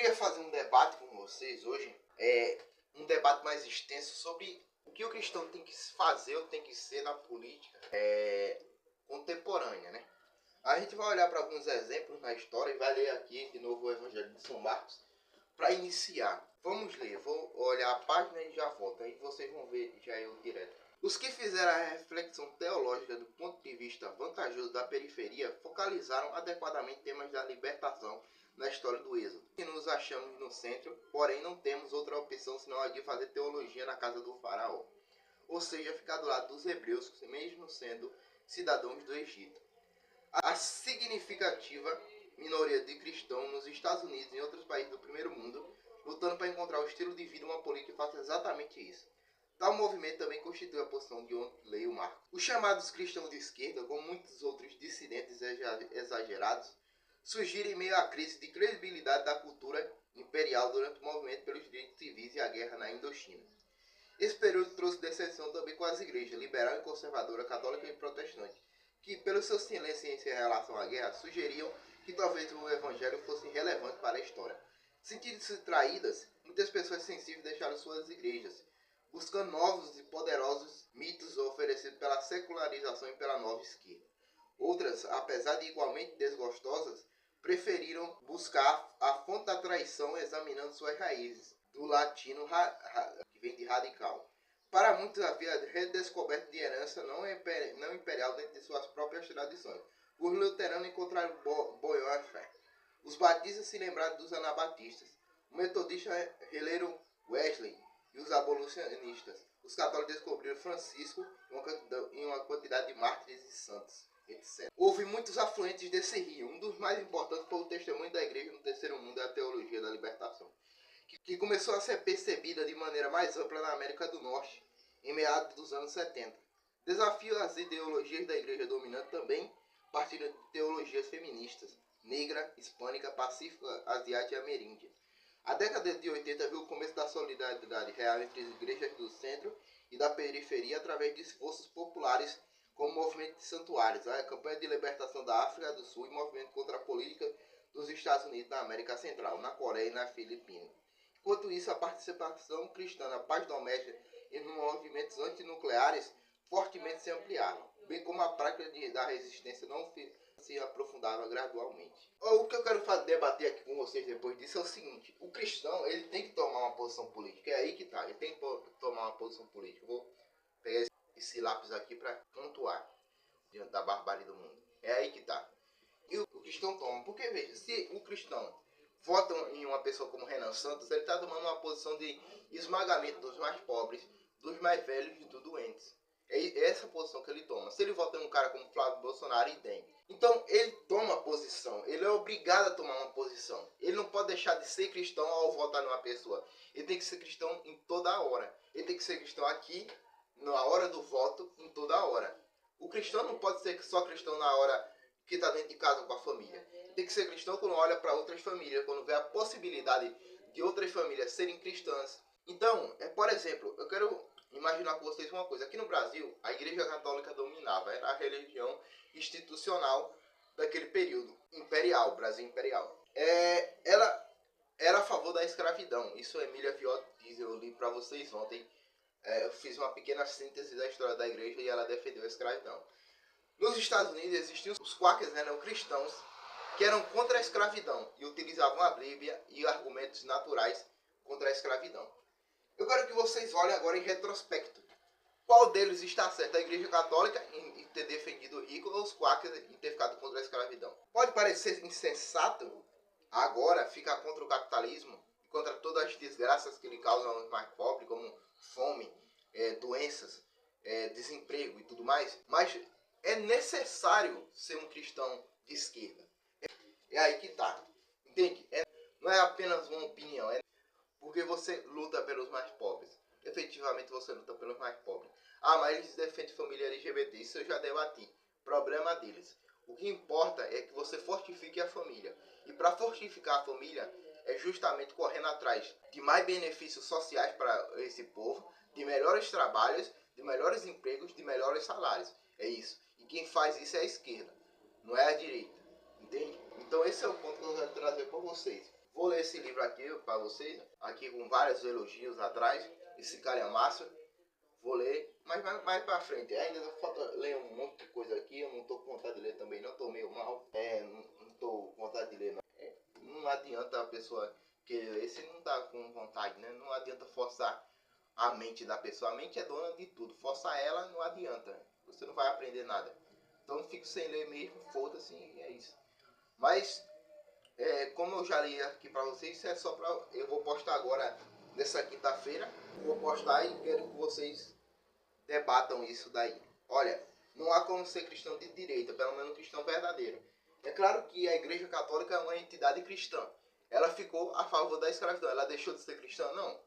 queria fazer um debate com vocês hoje, um debate mais extenso sobre o que o cristão tem que fazer ou tem que ser na política contemporânea, né? A gente vai olhar para alguns exemplos na história e vai ler aqui de novo o Evangelho de São Marcos para iniciar. Vamos ler, vou olhar a página e já volto, aí vocês vão ver já eu direto. Os que fizeram a reflexão teológica do ponto de vista vantajoso da periferia focalizaram adequadamente temas da libertação na história do Êxodo. E nos achamos no centro, porém não temos outra opção senão a de fazer teologia na casa do faraó. Ou seja, ficar do lado dos hebreus, mesmo sendo cidadãos do Egito. A significativa minoria de cristãos nos Estados Unidos e em outros países do primeiro mundo, lutando para encontrar um estilo de vida e uma política que faça exatamente isso. Tal movimento também constitui a posição de onde leio Marcos. Os chamados cristãos de esquerda, como muitos outros dissidentes exagerados, surgiram em meio à crise de credibilidade da cultura imperial durante o movimento pelos direitos civis e a guerra na Indochina. Esse período trouxe decepção também com as igrejas liberal e conservadora, católica e protestante, que, pelo seu silêncio em relação à guerra, sugeriam que talvez o evangelho fosse relevante para a história. Sentindo-se traídas, muitas pessoas sensíveis deixaram suas igrejas, buscando novos e poderosos mitos oferecidos pela secularização e pela nova esquerda. Outras, apesar de igualmente desgostosas, preferiram buscar a fonte da traição examinando suas raízes, do latino que vem de radical. Para muitos havia redescoberta de herança não imperial dentro de suas próprias tradições. Os luteranos encontraram boião à fé. Os batistas se lembraram dos anabatistas. Os metodistas releram Wesley e os abolicionistas. Os católicos descobriram Francisco e uma quantidade de mártires e santos, etc. Houve muitos afluentes desse rio. Um dos mais importantes foi o testemunho da igreja no terceiro mundo e a teologia da libertação, que começou a ser percebida de maneira mais ampla na América do Norte, em meados dos anos 70. Desafio às ideologias da igreja dominante também partiram de teologias feministas, negra, hispânica, pacífica, asiática e ameríndia. A década de 80 viu o começo da solidariedade real entre as igrejas do centro e da periferia através de esforços populares como o movimento de santuários, a campanha de libertação da África do Sul e o movimento contra a política dos Estados Unidos na América Central, na Coreia e na Filipinas. Enquanto isso, a participação cristã na paz doméstica e nos movimentos antinucleares fortemente se ampliaram, bem como a prática da resistência não se aprofundava gradualmente. O que eu quero debater aqui com vocês depois disso é o seguinte: o cristão ele tem que tomar uma posição política, é aí que está, ele tem que tomar uma posição política. Eu vou pegar esse lápis aqui para pontuar diante da barbárie do mundo. É aí que está. E o cristão toma, porque veja, se o cristão vota em uma pessoa como Renan Santos, ele está tomando uma posição de esmagamento dos mais pobres, dos mais velhos e dos doentes. É essa posição que ele toma. Se ele vota em um cara como Flávio Bolsonaro, e tem. Então ele toma posição, ele é obrigado a tomar uma posição. Ele não pode deixar de ser cristão ao votar numa pessoa. Ele tem que ser cristão em toda a hora. Ele tem que ser cristão aqui, na hora do voto, em toda a hora. O cristão não pode ser só cristão na hora que está dentro de casa com a família. Tem que ser cristão quando olha para outras famílias, quando vê a possibilidade de outras famílias serem cristãs. Então, por exemplo, eu quero imaginar com vocês uma coisa. Aqui no Brasil, a Igreja Católica dominava, era a religião institucional daquele período imperial, Brasil imperial. Ela era a favor da escravidão. Isso Emília Viotti diz, eu li para vocês ontem. Eu fiz uma pequena síntese da história da igreja e ela defendeu a escravidão. Nos Estados Unidos existiam os quakers, eram cristãos, que eram contra a escravidão e utilizavam a Bíblia e argumentos naturais contra a escravidão. Eu quero que vocês olhem agora em retrospecto. Qual deles está certo? A Igreja Católica em ter defendido o rico ou os quakers em ter ficado contra a escravidão? Pode parecer insensato agora ficar contra o capitalismo e contra todas as desgraças que ele causa aos mais pobres, como fome, doenças, desemprego e tudo mais, mas é necessário ser um cristão de esquerda. É aí que está. Entende? Não é apenas uma opinião, porque você luta pelos mais pobres. Efetivamente você luta pelos mais pobres. Ah, mas eles defendem família LGBT. Isso eu já debati. Problema deles. O que importa é que você fortifique a família. E para fortificar a família é justamente correndo atrás de mais benefícios sociais para esse povo, de melhores trabalhos, de melhores empregos, de melhores salários. É isso. E quem faz isso é a esquerda, não é a direita. Entende? Então esse é o ponto que eu quero trazer para vocês. Vou ler esse livro aqui para vocês, aqui com vários elogios atrás. Esse cara é massa. Vou ler, mas mais pra frente. Ainda falta ler um monte de coisa aqui. Eu não tô com vontade de ler também, não. Tô meio mal. Não tô com vontade de ler, não. Não adianta a pessoa querer ler se não tá com vontade, né? Não adianta forçar a mente da pessoa. A mente é dona de tudo. Forçar ela não adianta. Você não vai aprender nada. Então eu fico sem ler mesmo. Foda-se, é isso. Mas, como eu já li aqui pra vocês, isso é só pra... Eu vou postar agora, nessa quinta-feira. Vou postar e quero que vocês debatam isso daí. Olha, não há como ser cristão de direita, pelo menos cristão verdadeiro. É claro que a Igreja Católica é uma entidade cristã. Ela ficou a favor da escravidão. Ela deixou de ser cristã? Não.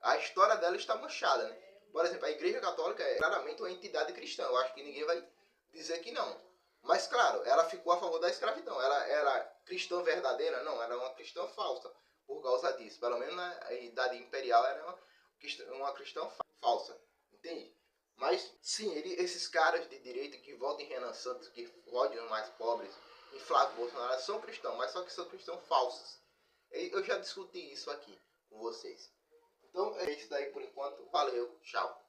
A história dela está manchada, né? Por exemplo, a Igreja Católica é claramente uma entidade cristã. Eu acho que ninguém vai dizer que não. Mas, claro, ela ficou a favor da escravidão. Ela era cristã verdadeira? Não, era uma cristã falsa. Por causa disso. Pelo menos na Idade Imperial era uma cristã falsa. Entende? Mas, sim, esses caras de direita que votam em Renan Santos, que votam os mais pobres, em Flávio Bolsonaro, são cristãos, mas só que são cristãos falsos. Eu já discuti isso aqui com vocês. Então é isso daí por enquanto. Valeu, tchau.